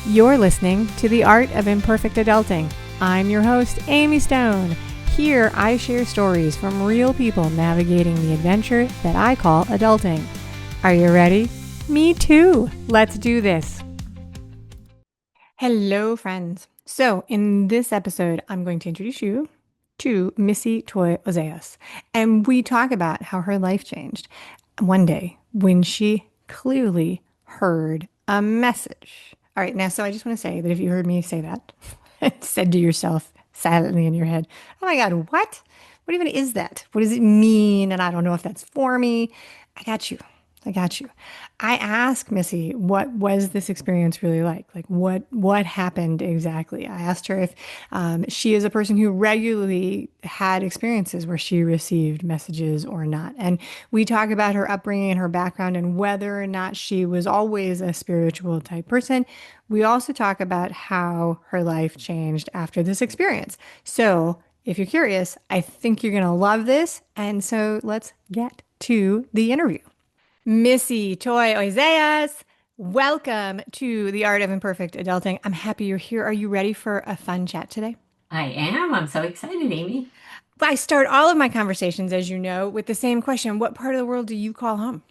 You're listening to The Art of Imperfect Adulting. I'm your host, Amy Stone. Here, I share stories from real people navigating the adventure that I call adulting. Are you ready? Me too. Let's do this. Hello, friends. So, in this episode, I'm going to introduce you to Missy Toy Ozeas. And we talk about how her life changed one day when she clearly heard a message. All right, now, so I just want to say that if you heard me say that, said to yourself silently in your head, oh my God, what? What even is that? What does it mean? And I don't know if that's for me. I got you. I got you. I asked Missy, what was this experience really like? Like what happened exactly? I asked her if she is a person who regularly had experiences where she received messages or not. And we talk about her upbringing and her background and whether or not she was always a spiritual type person. We also talk about how her life changed after this experience. So if you're curious, I think you're going to love this. And so let's get to the interview. Missy Toy Ozeas, welcome to the Art of Imperfect Adulting. I'm happy you're here. Are you ready for a fun chat today? I am. I'm so excited, Amy. I start all of my conversations, as you know, with the same question. What part of the world do you call home?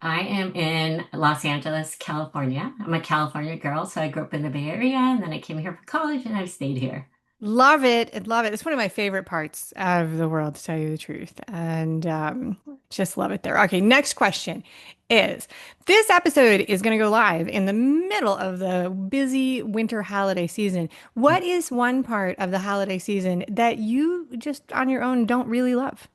I am in Los Angeles, California. I'm a California girl, so I grew up in the Bay Area and then I came here for college and I've stayed here. Love it. I love it. It's one of my favorite parts of the world, to tell you the truth. And just love it there. Okay, next question is this episode is going to go live in the middle of the busy winter holiday season. What is one part of the holiday season that you just on your own don't really love?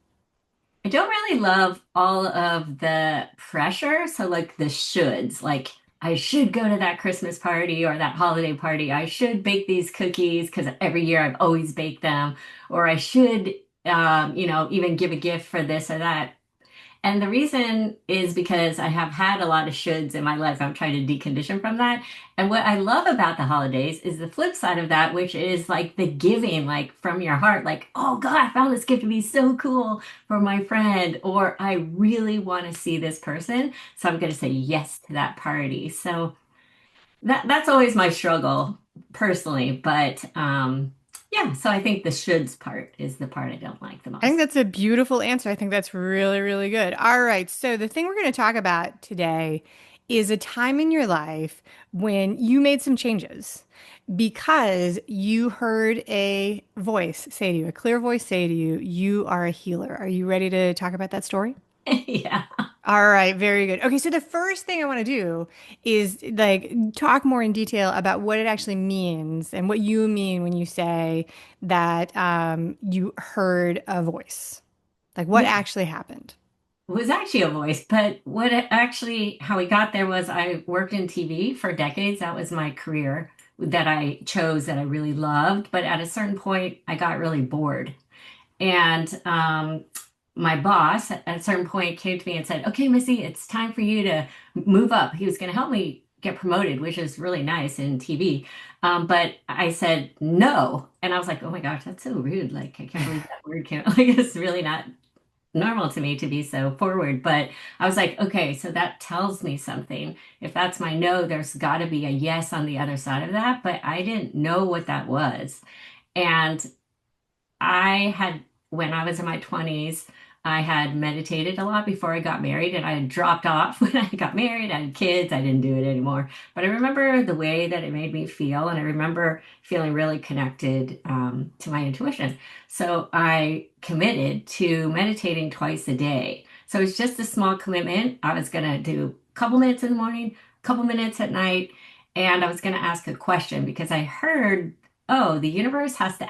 I don't really love all of the pressure. So, like the shoulds, like I should go to that Christmas party or that holiday party. I should bake these cookies because every year I've always baked them. Or I should, even give a gift for this or that. And the reason is because I have had a lot of shoulds in my life. I'm trying to decondition from that. And what I love about the holidays is the flip side of that, which is like the giving, like from your heart, like, oh God, I found this gift to be so cool for my friend, or I really want to see this person. So I'm going to say yes to that party. So that's always my struggle personally. But yeah, so I think the shoulds part is the part I don't like the I think most. that's a beautiful answer. I think that's really, really good. All right. So, the thing we're going to talk about today is a time in your life when you made some changes because you heard a voice say to you, a clear voice say to you, you are a healer. Are you ready to talk about that story? Yeah. All right, very good. Okay, so the first thing I want to do is like talk more in detail about what it actually means and what you mean when you say that you heard a voice. Like what Yeah. actually happened? Was actually a voice, but how we got there was I worked in TV for decades. That was my career that I chose that I really loved. But at a certain point, I got really bored. And my boss at a certain point came to me and said, okay, Missy, it's time for you to move up. He was going to help me get promoted, which is really nice in TV. But I said no. And I was like, oh my gosh, that's so rude. Like, I can't believe that word came, like, it's really not normal to me to be so forward. But I was like, okay, so that tells me something. If that's my no, there's got to be a yes on the other side of that. But I didn't know what that was. And I had, when I was in my 20s, I had meditated a lot before I got married, and I had dropped off when I got married. I had kids, I didn't do it anymore. But I remember the way that it made me feel, and I remember feeling really connected to my intuition. So I committed to meditating twice a day. So it's just a small commitment. I was going to do a couple minutes in the morning, a couple minutes at night, and I was going to ask a question because I heard, oh, the universe has to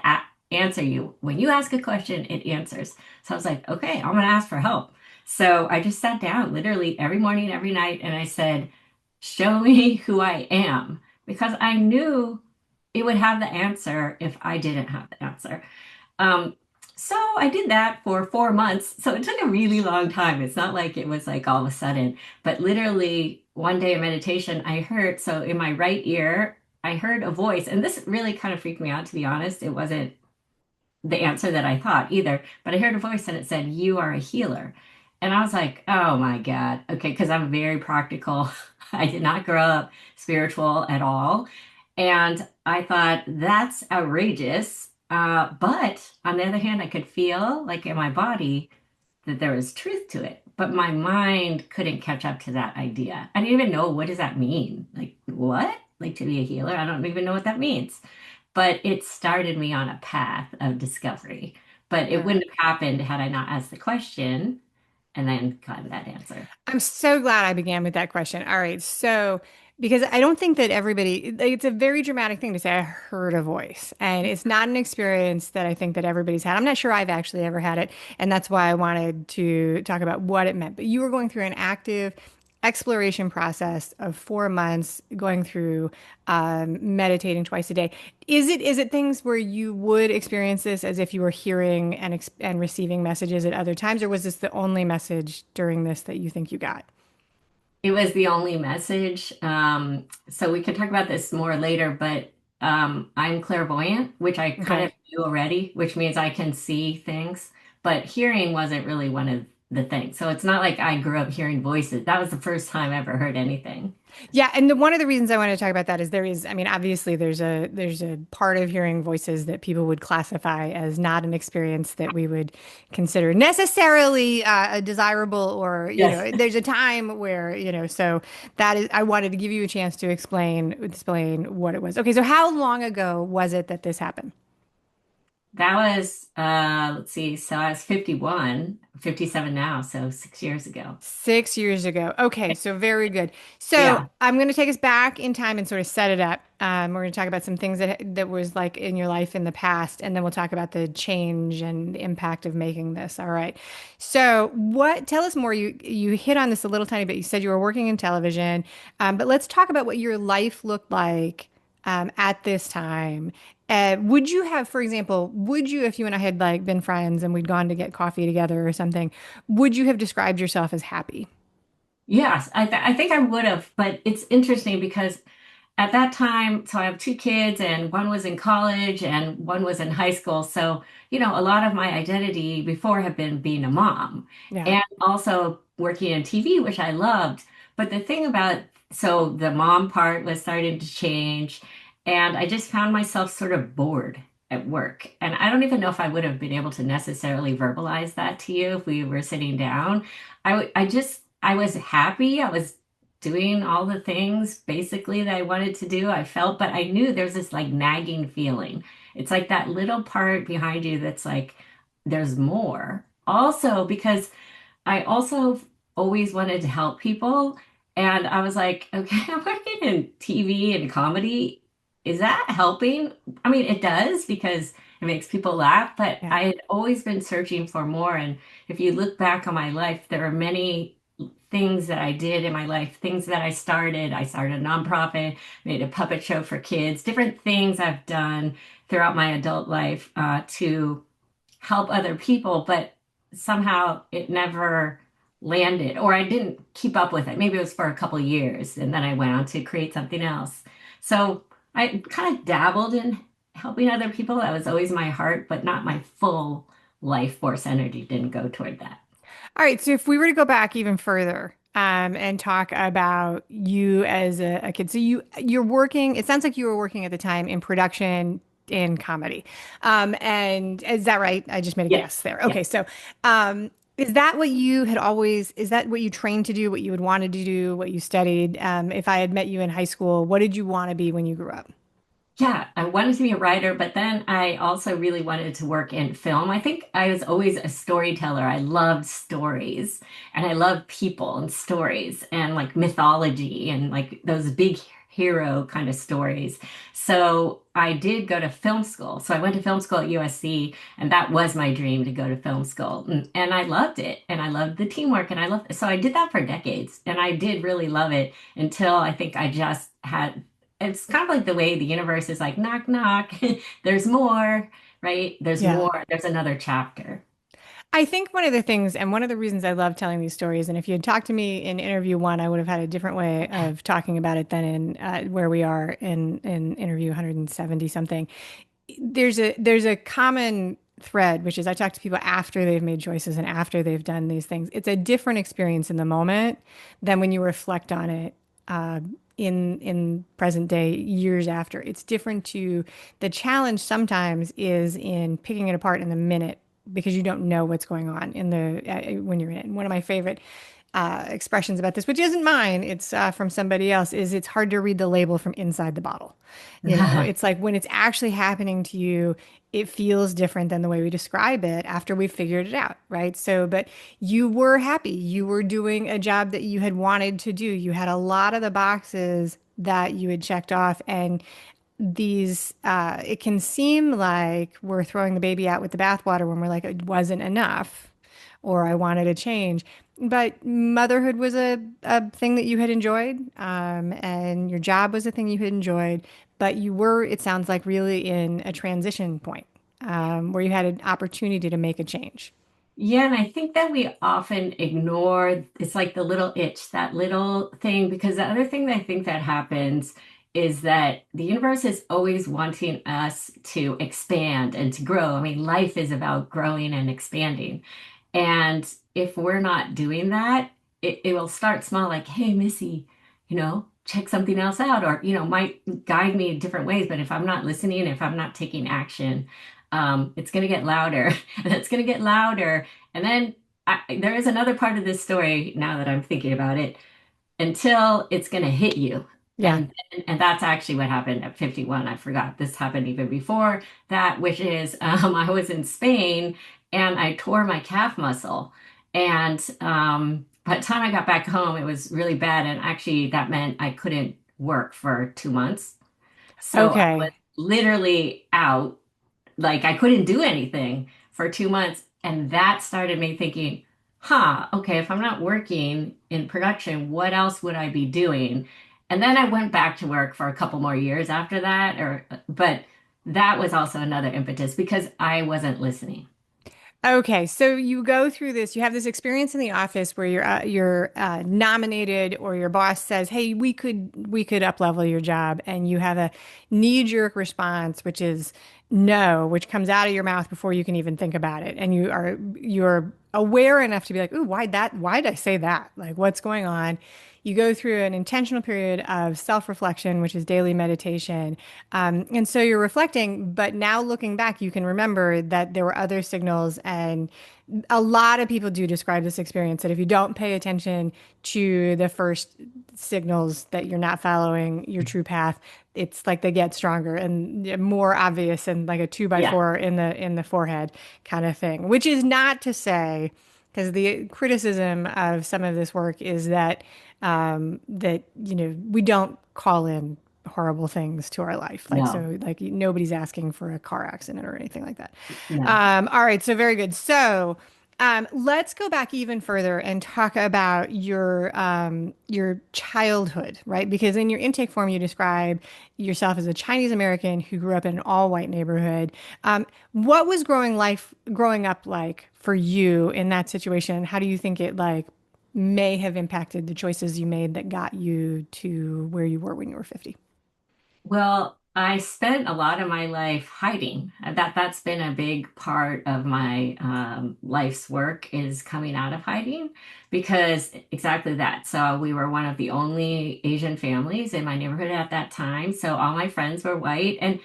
answer you. When you ask a question, it answers. So I was like, okay, I'm going to ask for help. So I just sat down literally every morning, every night, and I said, show me who I am. Because I knew it would have the answer if I didn't have the answer. Um, so I did that for 4 months. So it took a really long time. It's not like it was like all of a sudden, but literally one day in meditation, I heard, so in my right ear, I heard a voice, and this really kind of freaked me out, to be honest. It wasn't the answer that I thought either. But I heard a voice and it said, you are a healer. And I was like, oh my God. Okay, because I'm very practical. I did not grow up spiritual at all. And I thought, that's outrageous. But on the other hand, I could feel like in my body that there was truth to it. But my mind couldn't catch up to that idea. I didn't even know, what does that mean? Like, what? Like to be a healer? I don't even know what that means. But it started me on a path of discovery. But it Yeah. wouldn't have happened had I not asked the question and then gotten that answer. I'm so glad I began with that question. All right. So, because I don't think that everybody, it's a very dramatic thing to say, I heard a voice. And it's not an experience that I think that everybody's had. I'm not sure I've actually ever had it. And that's why I wanted to talk about what it meant. But you were going through an active exploration process of 4 months, going through meditating twice a day. Is it things where you would experience this as if you were hearing and receiving messages at other times, or was this the only message during this that you think you got? It was the only message. So we could talk about this more later, but I'm clairvoyant, which I kind Okay. of knew already, which means I can see things. But hearing wasn't really one of the things. So it's not like I grew up hearing voices. That was the first time I ever heard anything. Yeah, and one of the reasons I wanted to talk about that is I mean, obviously there's a part of hearing voices that people would classify as not an experience that we would consider necessarily desirable, or Yes. there's a time where, so that is, I wanted to give you a chance to explain what it was. Okay, so how long ago was it that this happened? That was, let's see, so I was 51, 57 now, so 6 years ago. 6 years ago. Okay, so very good. So Yeah. I'm going to take us back in time and sort of set it up. We're going to talk about some things that was like in your life in the past, and then we'll talk about the change and the impact of making this. All right. So what? Tell us more. You hit on this a little tiny bit. You said you were working in television, but let's talk about what your life looked like at this time. Would you have, for example, would you, if you and I had like been friends and we'd gone to get coffee together or something, would you have described yourself as happy? Yes, I think I would have, but it's interesting because at that time, so I have two kids, and one was in college and one was in high school. So, a lot of my identity before had been being a mom Yeah. and also working in TV, which I loved. But the thing about, so the mom part was starting to change, and I just found myself sort of bored at work. And I don't even know if I would have been able to necessarily verbalize that to you if we were sitting down. I was happy. I was doing all the things basically that I wanted to do. I felt, but I knew there's this like nagging feeling. It's like that little part behind you that's like, there's more. Also, because I also always wanted to help people. And I was like, okay, I'm working in TV and comedy. Is that helping? I mean, it does because it makes people laugh, but Yeah. I had always been searching for more. And if you look back on my life, there are many things that I did in my life, things that I started. I started a nonprofit, made a puppet show for kids, different things I've done throughout my adult life to help other people, but somehow it never landed, or I didn't keep up with it. Maybe it was for a couple of years, and then I went on to create something else. So I kind of dabbled in helping other people. That was always my heart, but not my full life force energy didn't go toward that. All right. So if we were to go back even further, and talk about you as a kid. So you're working, it sounds like you were working at the time in production in comedy. And is that right? I just made a guess Yes. there. Yeah. Okay. So, is that what you trained to do, what you had wanted to do, what you studied? If I had met you in high school, what did you want to be when you grew up? Yeah, I wanted to be a writer, but then I also really wanted to work in film. I think I was always a storyteller. I loved stories and I love people and stories and like mythology and like those big hero kind of stories. So I did go to film school. So I went to film school at USC, and that was my dream to go to film school. And I loved it, and I loved the teamwork, and I loved it. So I did that for decades and I did really love it until I think I just had, it's kind of like the way the universe is like, knock, knock, there's more, right? There's Yeah. more, there's another chapter. I think one of the things, and one of the reasons I love telling these stories, and if you had talked to me in interview one, I would have had a different way of talking about it than in where we are in interview 170 something. There's a common thread, which is I talk to people after they've made choices and after they've done these things. It's a different experience in the moment than when you reflect on it in present day years after. It's different to the challenge sometimes is in picking it apart in the minute because you don't know what's going on in the when you're in it. And one of my favorite expressions about this, which isn't mine, it's from somebody else, is it's hard to read the label from inside the bottle. You know, it's like when it's actually happening to you, it feels different than the way we describe it after we figured it out, right? So, but you were happy. You were doing a job that you had wanted to do. You had a lot of the boxes that you had checked off, and it can seem like we're throwing the baby out with the bathwater when we're like, it wasn't enough or I wanted a change. But motherhood was a thing that you had enjoyed, and your job was a thing you had enjoyed, but you were, it sounds like, really in a transition point, where you had an opportunity to make a change. Yeah, and I think that we often ignore it's like the little itch, that little thing, because the other thing that I think that happens is that the universe is always wanting us to expand and to grow. I mean, life is about growing and expanding. And if we're not doing that, it will start small, like, hey, Missy, check something else out, or, might guide me different ways. But if I'm not listening, if I'm not taking action, it's going to get louder and it's going to get louder. And then there is another part of this story now that I'm thinking about it until it's going to hit you. Yeah. And that's actually what happened at 51. I forgot this happened even before that, which is I was in Spain and I tore my calf muscle. And by the time I got back home, it was really bad. And actually, that meant I couldn't work for 2 months. So I was Okay. literally out, like I couldn't do anything for 2 months. And that started me thinking, okay, if I'm not working in production, what else would I be doing? And then I went back to work for a couple more years after that, but that was also another impetus because I wasn't listening. Okay, so you go through this, you have this experience in the office where you're nominated or your boss says, "Hey, we could up level your job," and you have a knee-jerk response, which is no, which comes out of your mouth before you can even think about it, and you're aware enough to be like, "Ooh, why'd I say that? Like, what's going on?" You go through an intentional period of self-reflection, which is daily meditation. And so you're reflecting, but now looking back, you can remember that there were other signals. And a lot of people do describe this experience that if you don't pay attention to the first signals that you're not following your true path, it's like they get stronger and more obvious and like a two by Yeah, four in the forehead kind of thing. Which is not to say, because the criticism of some of this work is that we don't call in horrible things to our life. Like, no, so like nobody's asking for a car accident or anything like that. no. All right. So very good. So, let's go back even further and talk about your childhood, right? Because in your intake form, you describe yourself as a Chinese American who grew up in an all-white neighborhood. What was growing up like for you in that situation? How do you think it like may have impacted the choices you made that got you to where you were when you were 50? Well, I spent a lot of my life hiding. That's been a big part of my life's work is coming out of hiding because exactly that. So we were one of the only Asian families in my neighborhood at that time. So all my friends were white, and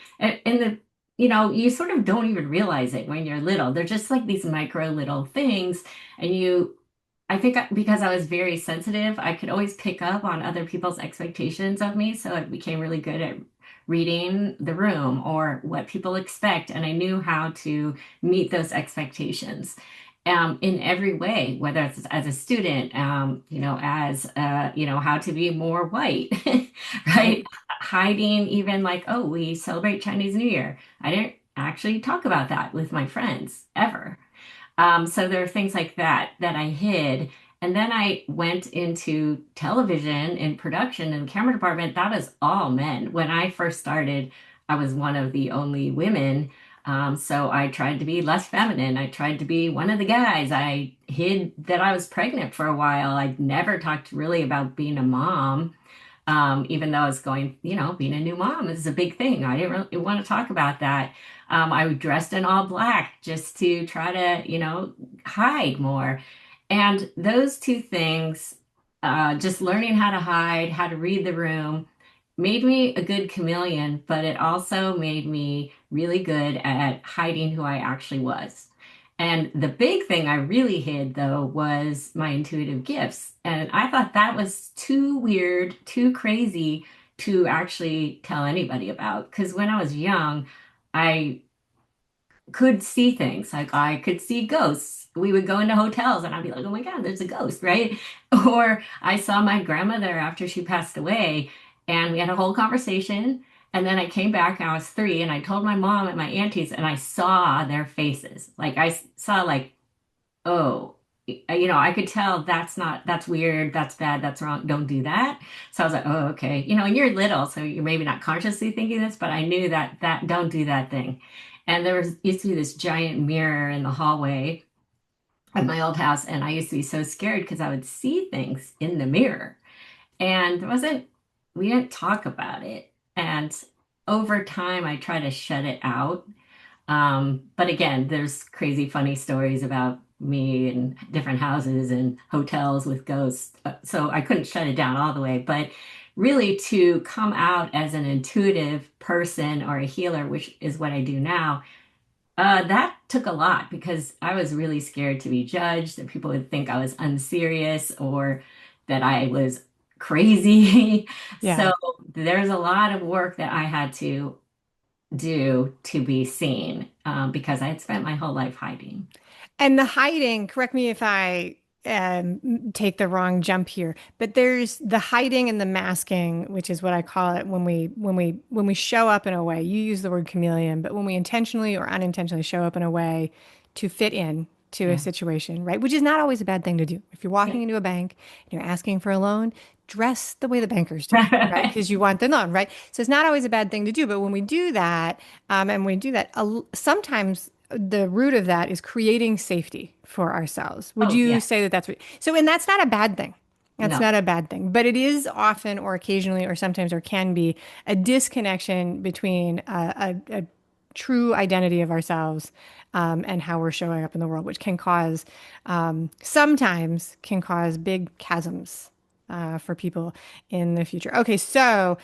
you sort of don't even realize it when you're little. They're just like these micro little things, and I think because I was very sensitive, I could always pick up on other people's expectations of me. So I became really good at reading the room or what people expect. And I knew how to meet those expectations in every way, whether it's as a student, how to be more white, Right. right? Hiding even like, oh, we celebrate Chinese New Year. I didn't actually talk about that with my friends ever. So there are things like that that I hid. And then I went into television in production in the camera department. That is all men. When I first started, I was one of the only women. So I tried to be less feminine. I tried to be one of the guys. I hid that I was pregnant for a while. I never talked really about being a mom. Even though I was going, being a new mom is a big thing. I didn't really want to talk about that. I dressed in all black just to try to, hide more. And those two things just learning how to hide, how to read the room, made me a good chameleon, but it also made me really good at hiding who I actually was. And the big thing I really hid, though, was my intuitive gifts. And I thought that was too weird, too crazy to actually tell anybody about. Because when I was young, I could see things. Like I could see ghosts. We would go into hotels and I'd be like, oh my God, there's a ghost, right? Or I saw my grandmother after she passed away and we had a whole conversation. And then I came back and I was 3 and I told my mom and my aunties and I saw their faces. Like saw like, oh, I could tell that's weird, that's bad, that's wrong, don't do that. So I was like, oh, okay. And you're little, so you're maybe not consciously thinking this, but I knew that don't do that thing. And there used to be this giant mirror in the hallway at my old house, and I used to be so scared because I would see things in the mirror. And we didn't talk about it. And over time, I try to shut it out, but again, there's crazy funny stories about me and different houses and hotels with ghosts. So I couldn't shut it down all the way. But really, to come out as an intuitive person or a healer, which is what I do now, that took a lot because I was really scared to be judged, that people would think I was unserious or that I was crazy. Yeah. So there's a lot of work that I had to do to be seen because I had spent my whole life hiding. And the hiding, correct me if I take the wrong jump here, but there's the hiding and the masking, which is what I call it when we show up in a way. You use the word chameleon, but when we intentionally or unintentionally show up in a way to fit in to a Yeah. situation, right? Which is not always a bad thing to do. If you're walking into a bank and you're asking for a loan, dress the way the bankers do, right? Yeah. Because you want the loan, right? So it's not always a bad thing to do. But when we do that, and we do that, sometimes the root of that is creating safety for ourselves. Would Oh, you yeah. say that that's what, so, and that's not a bad thing. That's No. not a bad thing, but it is often or occasionally or sometimes or can be a disconnection between a true identity of ourselves and how we're showing up in the world, which can cause, sometimes can cause big chasms for people in the future. Okay, so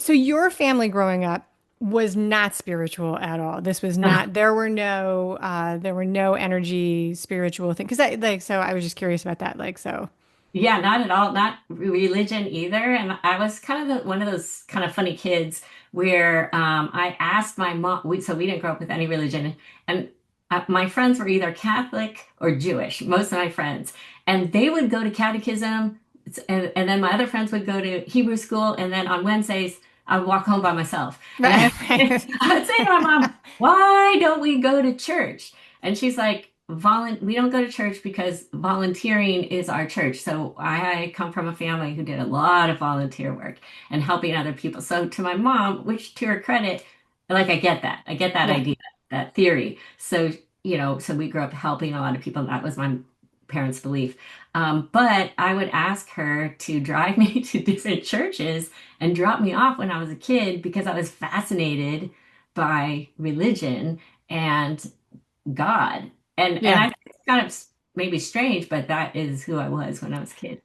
your family growing up was not spiritual at all. This was not, there were no energy spiritual thing. Because I like, so I was just curious about that. Like, so, Yeah, not at all. Not religion either. And I was kind of one of those kind of funny kids where I asked my mom, so we didn't grow up with any religion. And my friends were either Catholic or Jewish, most of my friends. And they would go to catechism. And then my other friends would go to Hebrew school. And then on Wednesdays, I would walk home by myself. And right, right. I would say to my mom, why don't we go to church? And she's like, we don't go to church because volunteering is our church. So I come from a family who did a lot of volunteer work and helping other people. So to my mom, which to her credit, like I get that Yeah. idea, that theory. So, so we grew up helping a lot of people. And that was my parents' belief. But I would ask her to drive me to different churches and drop me off when I was a kid because I was fascinated by religion and God. And Yeah. I think it's kind of maybe strange, but that is who I was when I was a kid.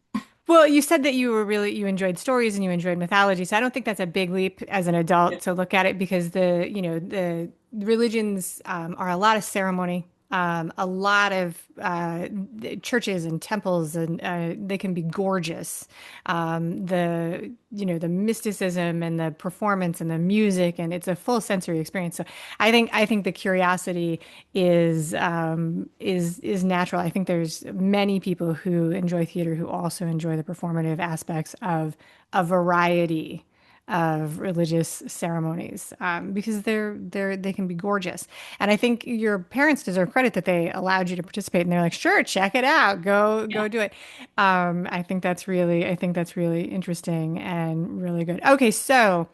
Well, you said that you enjoyed stories and you enjoyed mythology. So I don't think that's a big leap as an adult to look at it because the religions are a lot of ceremony, a lot of churches and temples, and they can be gorgeous. The mysticism and the performance and the music, and it's a full sensory experience. So I think the curiosity is natural. I think there's many people who enjoy theater who also enjoy the performative aspects of a variety of religious ceremonies because they can be gorgeous. And I think your parents deserve credit that they allowed you to participate. And they're like, sure, check it out, Yeah. go do it. I think that's really interesting and really good. Okay, so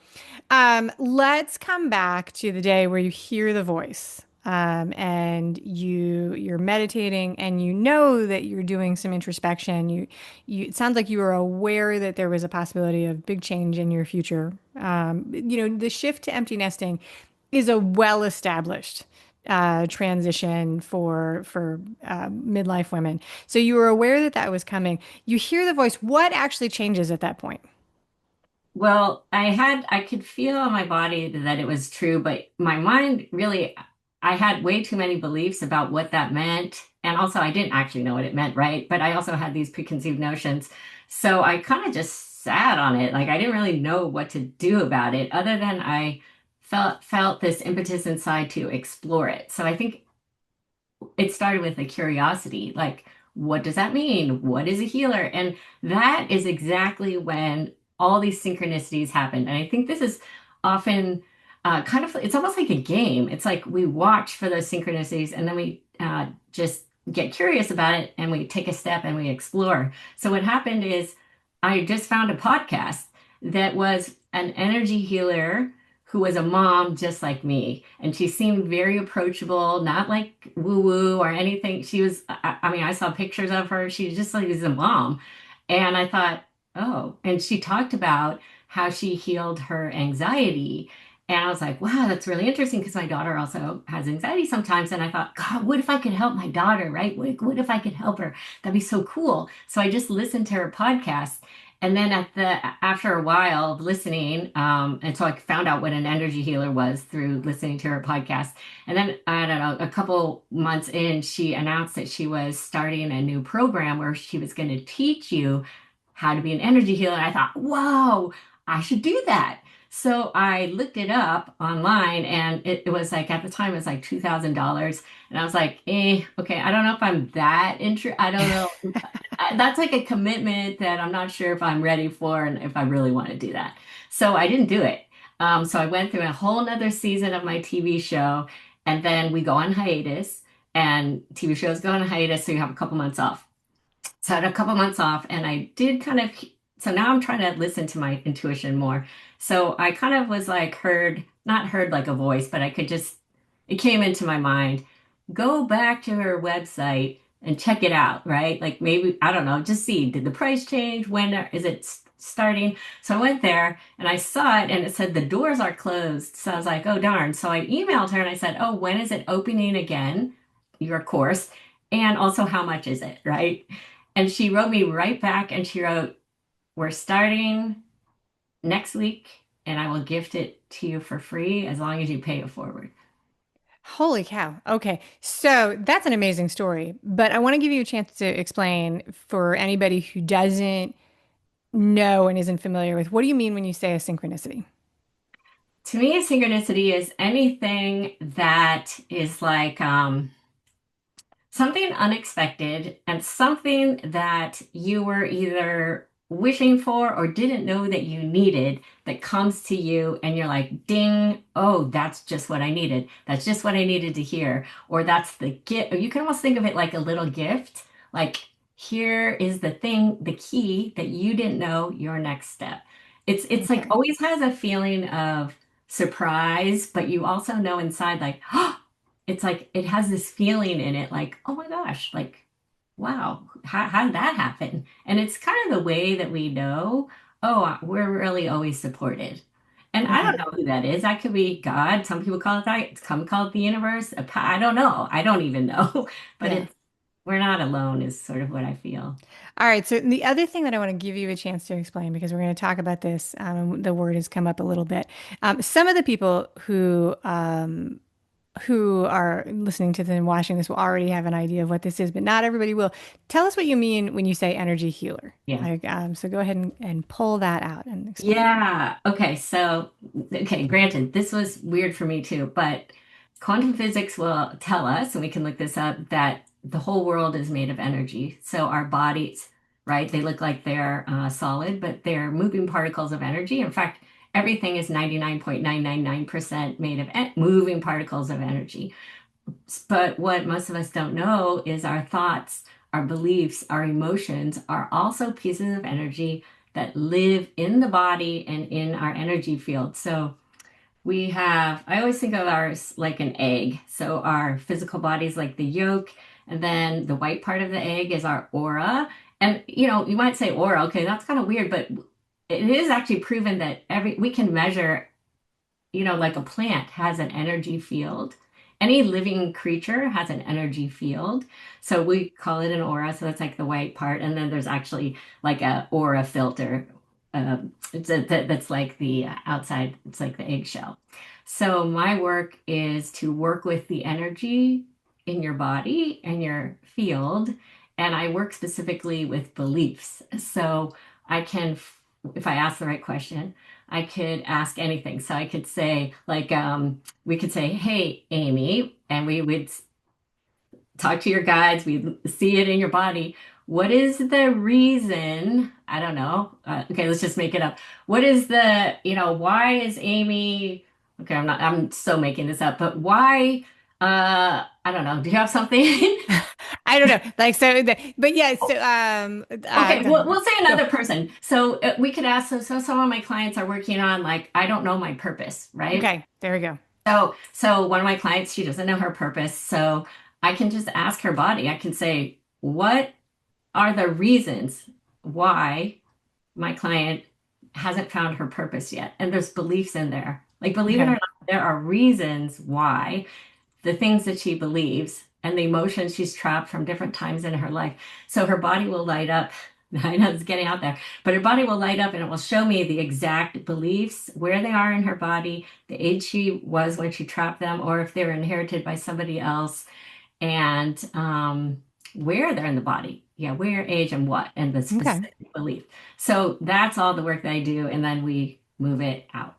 let's come back to the day where you hear the voice. And you're meditating and you know that you're doing some introspection. It sounds like you were aware that there was a possibility of big change in your future. The shift to empty nesting is a well-established transition for midlife women. So you were aware that that was coming. You hear the voice. What actually changes at that point? Well, I could feel on my body that it was true, but my mind really, I had way too many beliefs about what that meant. And also, I didn't actually know what it meant, right? But I also had these preconceived notions. So I kind of just sat on it. Like I didn't really know what to do about it, other than I felt this impetus inside to explore it. So I think it started with a curiosity, like, what does that mean? What is a healer? And that is exactly when all these synchronicities happen. And I think this is often kind of, it's almost like a game. It's like we watch for those synchronicities and then we just get curious about it and we take a step and we explore. So what happened is I just found a podcast that was an energy healer who was a mom just like me. And she seemed very approachable, not like woo woo or anything. She was, I mean, I saw pictures of her. She was just like, as a mom. And I thought, oh, and she talked about how she healed her anxiety. And I was like, wow, that's really interesting because my daughter also has anxiety sometimes. And I thought, God, what if I could help my daughter, right? What if I could help her? That'd be so cool. So I just listened to her podcast. And then after a while of listening, and so I found out what an energy healer was through listening to her podcast. And then I don't know, a couple months in, she announced that she was starting a new program where she was going to teach you how to be an energy healer. And I thought, wow, I should do that. So I looked it up online, and it was like at the time it was like $2,000, and I was like, okay, I don't know if I'm that interested. I don't know. That's like a commitment that I'm not sure if I'm ready for and if I really want to do that. So I didn't do it. So I went through a whole nother season of my TV show, and then we go on hiatus, and TV shows go on hiatus, so you have a couple months off. So I had a couple months off, and I did kind of. So now I'm trying to listen to my intuition more. So I kind of was like not heard like a voice, but I could just, it came into my mind. Go back to her website and check it out, right? Like maybe, I don't know, just see, did the price change? When is it starting? So I went there and I saw it and it said the doors are closed. So I was like, oh darn. So I emailed her and I said, oh, when is it opening again? Your course. And also, how much is it, right? And she wrote me right back and she wrote, we're starting next week and I will gift it to you for free as long as you pay it forward. Holy cow. Okay. So that's an amazing story, but I want to give you a chance to explain for anybody who doesn't know and isn't familiar with what do you mean when you say a synchronicity? To me, a synchronicity is anything that is like something unexpected and something that you were either wishing for or didn't know that you needed that comes to you and you're like, ding, oh, that's just what I needed. That's just what I needed to hear. Or that's the gift. You can almost think of it like a little gift. Like, here is the thing, the key that you didn't know, your next step. It's like Okay. always has a feeling of surprise, but you also know inside like, oh, it's like it has this feeling in it like, oh my gosh, like, wow, how did that happen? And it's kind of the way that we know, oh, we're really always supported. And I don't Okay. know who that is. That could be God. Some people call it that. Some call it the universe. I don't know. I don't even know. But Yeah. it's we're not alone is sort of what I feel. All right. So the other thing that I want to give you a chance to explain, because we're going to talk about this, the word has come up a little bit. Some of the people who are listening to this and watching this will already have an idea of what this is, but not everybody will. Tell us what you mean when you say energy healer. Yeah. Like, so go ahead and pull that out and explain. Yeah. Okay. So, okay, granted, this was weird for me too, but quantum physics will tell us, and we can look this up, that the whole world is made of energy. So our bodies, right, they look like they're solid, but they're moving particles of energy. In fact, everything is 99.999% made of moving particles of energy. But what most of us don't know is our thoughts, our beliefs, our emotions are also pieces of energy that live in the body and in our energy field. So we have, I always think of ours like an egg. So our physical body is like the yolk, and then the white part of the egg is our aura. And you might say aura, okay, that's kind of weird, but it is actually proven that we can measure, like a plant has an energy field any living creature has an energy field. So we call it an aura. So that's like the white part. And then there's actually like a aura filter. That's like the outside, it's like the eggshell. So my work is to work with the energy in your body and your field. And I work specifically with beliefs. So I can, if I ask the right question, I could ask anything. So I could say, like, we could say, "Hey, Amy," and we would talk to your guides. We see it in your body. What is the reason? I don't know. Okay, let's just make it up. What is why is Amy, okay, I'm still making this up, but why, I don't know. Do you have something? I don't know. Like, so, but yeah, so, Okay, go ahead. we'll say Go. another person. So we could ask, so some of my clients are working on like, I don't know my purpose, right? Okay, there we go. So one of my clients, she doesn't know her purpose. So I can just ask her body. I can say, what are the reasons why my client hasn't found her purpose yet? And there's beliefs in there. Like, believe it or Okay. not, there are reasons why the things that she believes and the emotions she's trapped from different times in her life. So her body will light up. I know it's getting out there, but her body will light up and it will show me the exact beliefs, where they are in her body, the age she was when she trapped them, or if they were inherited by somebody else, and where they're in the body. Yeah, where, age, and what, and the Okay. specific belief. So that's all the work that I do, and then we move it out.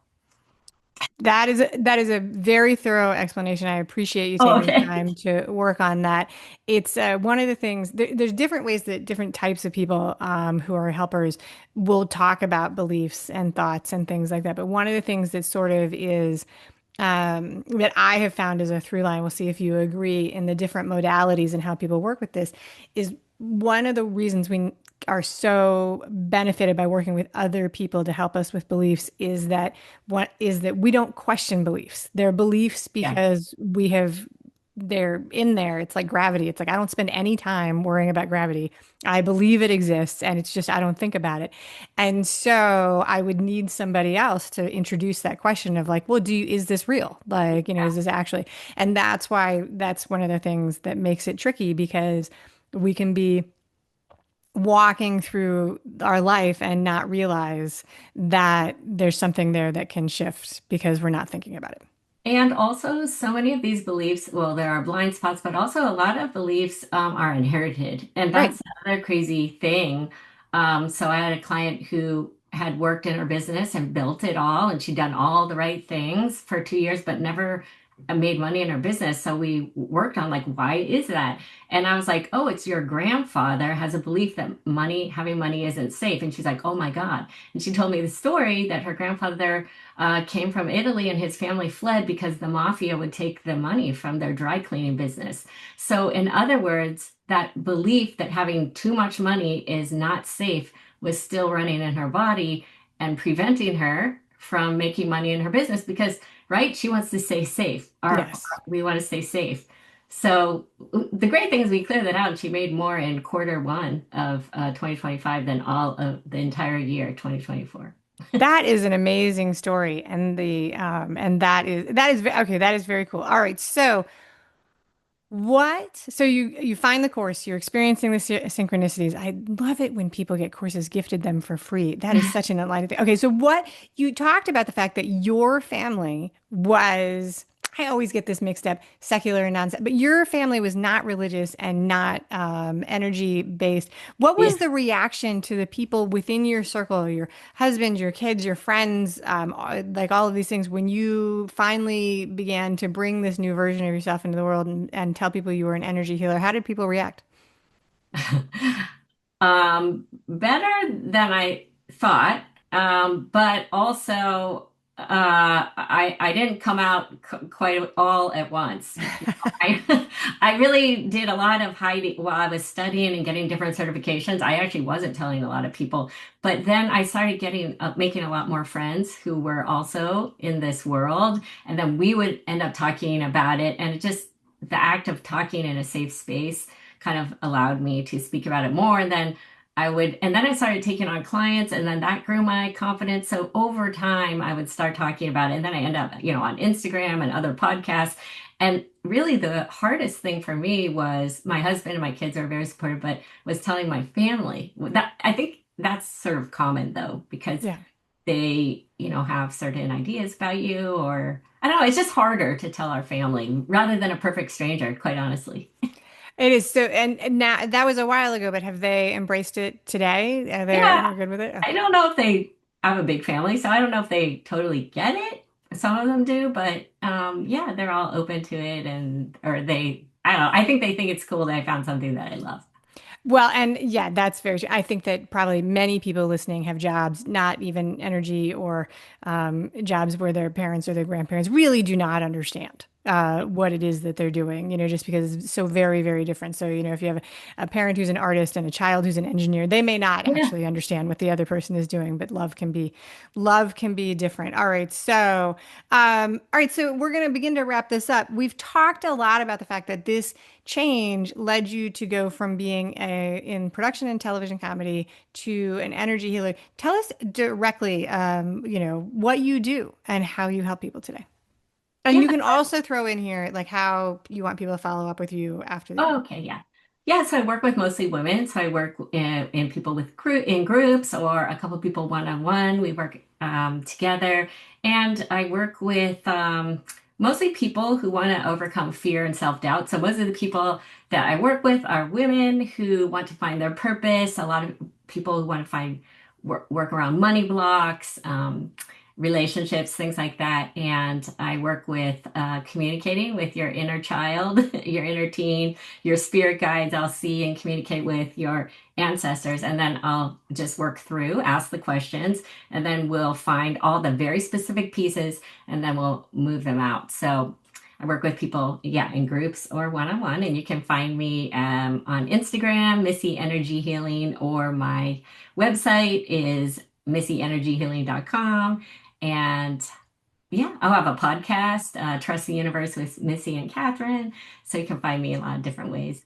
That is a very thorough explanation. I appreciate you Oh, taking the okay. time to work on that. It's one of the things. There's different ways that different types of people who are helpers will talk about beliefs and thoughts and things like that. But one of the things that sort of is that I have found as a through line, we'll see if you agree in the different modalities and how people work with this, is one of the reasons we are so benefited by working with other people to help us with beliefs is that we don't question beliefs. They're beliefs Yeah. because they're in there. It's like gravity. It's like I don't spend any time worrying about gravity. I believe it exists and it's just I don't think about it. And so I would need somebody else to introduce that question of like, well, is this real? Like, is this actually? And that's why that's one of the things that makes it tricky because we can be walking through our life and not realize that there's something there that can shift because we're not thinking about it. And also, so many of these beliefs, well, there are blind spots, but also a lot of beliefs are inherited. And Right. that's another crazy thing. So I had a client who had worked in her business and built it all, and she'd done all the right things for 2 years, but never made money in her business. So we worked on like, why is that? And I was like, oh, it's your grandfather has a belief that having money isn't safe. And she's like, oh my God. And she told me the story that her grandfather came from Italy and his family fled because the mafia would take the money from their dry cleaning business. So, in other words, that belief that having too much money is not safe was still running in her body and preventing her from making money in her business because, right, she wants to stay safe. Yes. We want to stay safe. So the great thing is we cleared that out and she made more in quarter one of 2025 than all of the entire year 2024. That is an amazing story, and okay. That is very cool. All right, so what? So you find the course, you're experiencing the synchronicities. I love it when people get courses gifted them for free. That is such an enlightening thing. Okay, so what you talked about the fact that your family was, I always get this mixed up, secular and non, but your family was not religious and not energy based. What Yeah. was the reaction to the people within your circle, your husband, your kids, your friends, like all of these things, when you finally began to bring this new version of yourself into the world and tell people you were an energy healer? How did people react? Better than I thought, but also I didn't come out quite all at once. I I really did a lot of hiding while I was studying and getting different certifications. I actually wasn't telling a lot of people, but then I started getting making a lot more friends who were also in this world, and then we would end up talking about it, and it just the act of talking in a safe space kind of allowed me to speak about it more. And then and then I started taking on clients, and then that grew my confidence. So over time, I would start talking about it, and then I end up, on Instagram and other podcasts. And really, the hardest thing for me was my husband and my kids are very supportive, but was telling my family. That I think that's sort of common though, because Yeah. they, have certain ideas about you, or I don't know, it's just harder to tell our family rather than a perfect stranger, quite honestly. It is so, and now that was a while ago, but have they embraced it today? They're Yeah, good with it? I don't know if they I have a big family, so I don't know if they totally get it. Some of them do, but yeah, they're all open to it and or they I don't know. I think they think it's cool that I found something that I love. Well, and yeah, that's very true. I think that probably many people listening have jobs, not even energy or jobs where their parents or their grandparents really do not understand what it is that they're doing, just because it's so very, very different. So, if you have a parent who's an artist and a child who's an engineer, they may not Yeah. actually understand what the other person is doing, but love can be different. All right, so we're going to begin to wrap this up. We've talked a lot about the fact that this change led you to go from being in production and television comedy to an energy healer. Tell us directly, what you do and how you help people today. And Yeah. you can also throw in here like how you want people to follow up with you after the Oh, interview. okay, yeah. Yeah, so I work with mostly women. So I work in people with in groups or a couple people one-on-one. We work together. And I work with mostly people who want to overcome fear and self-doubt. So most of the people that I work with are women who want to find their purpose. A lot of people who want to find work around money blocks, relationships, things like that. And I work with communicating with your inner child, your inner teen, your spirit guides. I'll see and communicate with your ancestors. And then I'll just work through, ask the questions, and then we'll find all the very specific pieces and then we'll move them out. So I work with people, yeah, in groups or one-on-one, and you can find me on Instagram, Missy Energy Healing, or my website is missyenergyhealing.com. And yeah, I'll have a podcast, Trust the Universe with Missy and Catherine. So you can find me in a lot of different ways.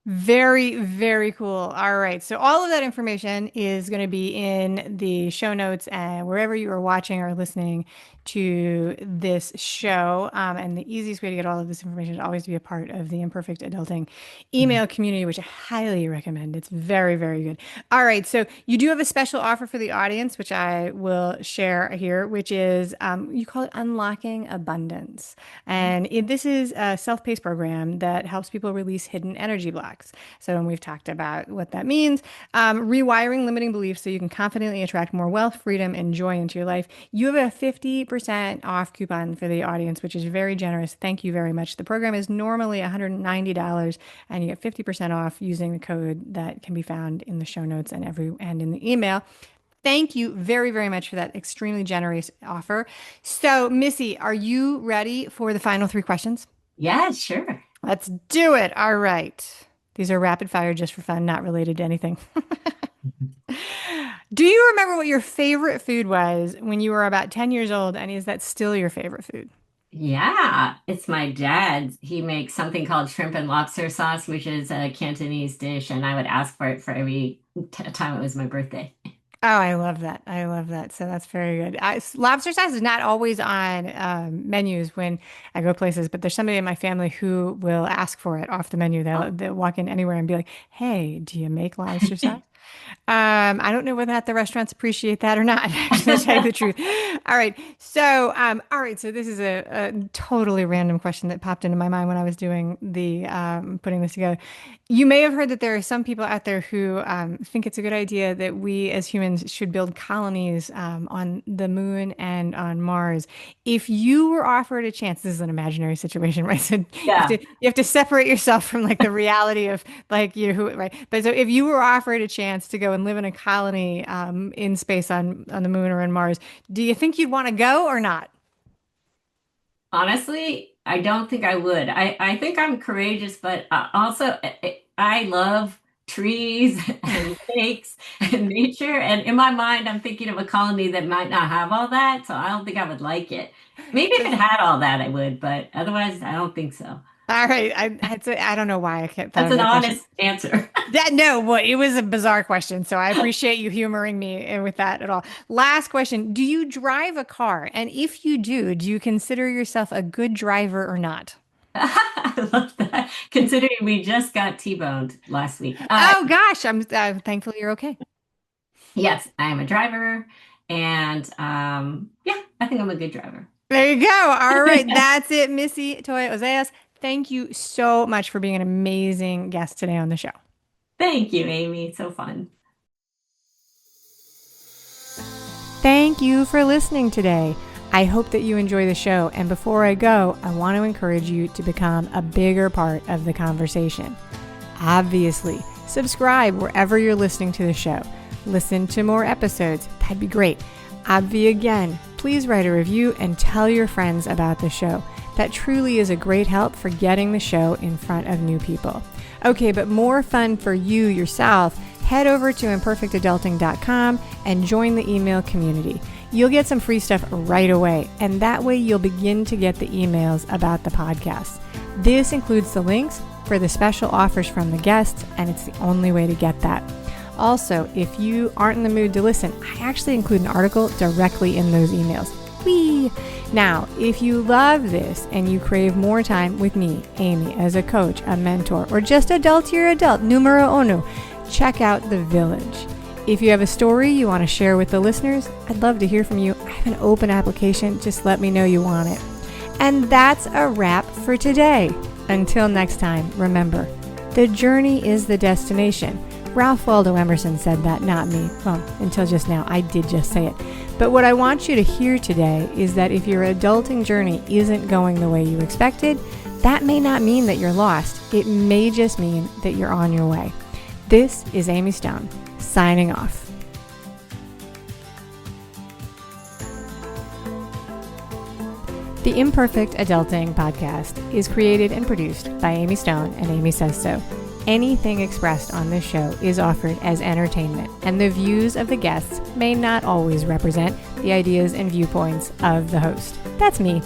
Very, very cool. All right. So all of that information is going to be in the show notes and wherever you are watching or listening to this show. And the easiest way to get all of this information is always to be a part of the Imperfect Adulting email community, which I highly recommend. It's very, very good. All right. So you do have a special offer for the audience, which I will share here, which is you call it Unlocking Abundance. And this is a self-paced program that helps people release hidden energy blocks. So, and we've talked about what that means. Rewiring limiting beliefs so you can confidently attract more wealth, freedom, and joy into your life. You have a 50% off coupon for the audience, which is very generous. Thank you very much. The program is normally $190, and you get 50% off using the code that can be found in the show notes and in the email. Thank you very, very much for that extremely generous offer. So, Missy, are you ready for the final three questions? Yeah, sure. Let's do it. All right. These are rapid fire just for fun, not related to anything. Do you remember what your favorite food was when you were about 10 years old? And is that still your favorite food? Yeah, it's my dad's. He makes something called shrimp and lobster sauce, which is a Cantonese dish, and I would ask for it for every time it was my birthday. Oh, I love that. I love that. So that's very good. Lobster sauce is not always on menus when I go places, but there's somebody in my family who will ask for it off the menu. They'll walk in anywhere and be like, "Hey, do you make lobster sauce?" I don't know whether or not the restaurants appreciate that or not, actually, to tell you the truth. All right. So this is a totally random question that popped into my mind when I was doing the putting this together. You may have heard that there are some people out there who think it's a good idea that we as humans should build colonies on the moon and on Mars. If you were offered a chance, this is an imaginary situation, right? So Yeah. you have to separate yourself from like the reality of like right? But so if you were offered a chance to go and live in a colony in space on the moon or on Mars, do you think you'd want to go or not? Honestly, I don't think I would. I think I'm courageous, but also I love trees and lakes and nature. And in my mind, I'm thinking of a colony that might not have all that. So I don't think I would like it. Maybe if it So had all that, I would, but otherwise, I don't think so. All right. I don't know why I kept thought That's of an that question. honest answer. No, well, it was a bizarre question, so I appreciate you humoring me with that at all. Last question. Do you drive a car? And if you do you consider yourself a good driver or not? I love that. Considering we just got T-boned last week. Oh gosh, I'm thankful you're okay. Yes, I am a driver, and yeah, I think I'm a good driver. There you go. All right, that's it, Missy Toy Ozeas. Thank you so much for being an amazing guest today on the show. Thank you, Amy. So fun. Thank you for listening today. I hope that you enjoy the show. And before I go, I want to encourage you to become a bigger part of the conversation. Obviously, subscribe wherever you're listening to the show. Listen to more episodes. That'd be great. Obvi again, please write a review and tell your friends about the show. That truly is a great help for getting the show in front of new people. Okay, but more fun for you yourself, head over to imperfectadulting.com and join the email community. You'll get some free stuff right away, and that way you'll begin to get the emails about the podcast. This includes the links for the special offers from the guests, and it's the only way to get that. Also, if you aren't in the mood to listen, I actually include an article directly in those emails. Whee! Now, if you love this and you crave more time with me, Amy, as a coach, a mentor, or just adultier adult, numero uno, check out The Village. If you have a story you want to share with the listeners, I'd love to hear from you. I have an open application. Just let me know you want it. And that's a wrap for today. Until next time, remember, the journey is the destination. Ralph Waldo Emerson said that, not me. Well, until just now, I did just say it. But what I want you to hear today is that if your adulting journey isn't going the way you expected, that may not mean that you're lost. It may just mean that you're on your way. This is Amy Stone, signing off. The Imperfect Adulting podcast is created and produced by Amy Stone and Amy Says So. Anything expressed on this show is offered as entertainment, and the views of the guests may not always represent the ideas and viewpoints of the host. That's me.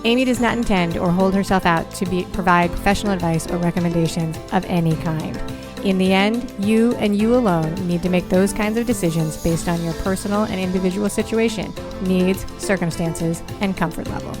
Amy does not intend or hold herself out to provide professional advice or recommendations of any kind. In the end, you and you alone need to make those kinds of decisions based on your personal and individual situation, needs, circumstances, and comfort level.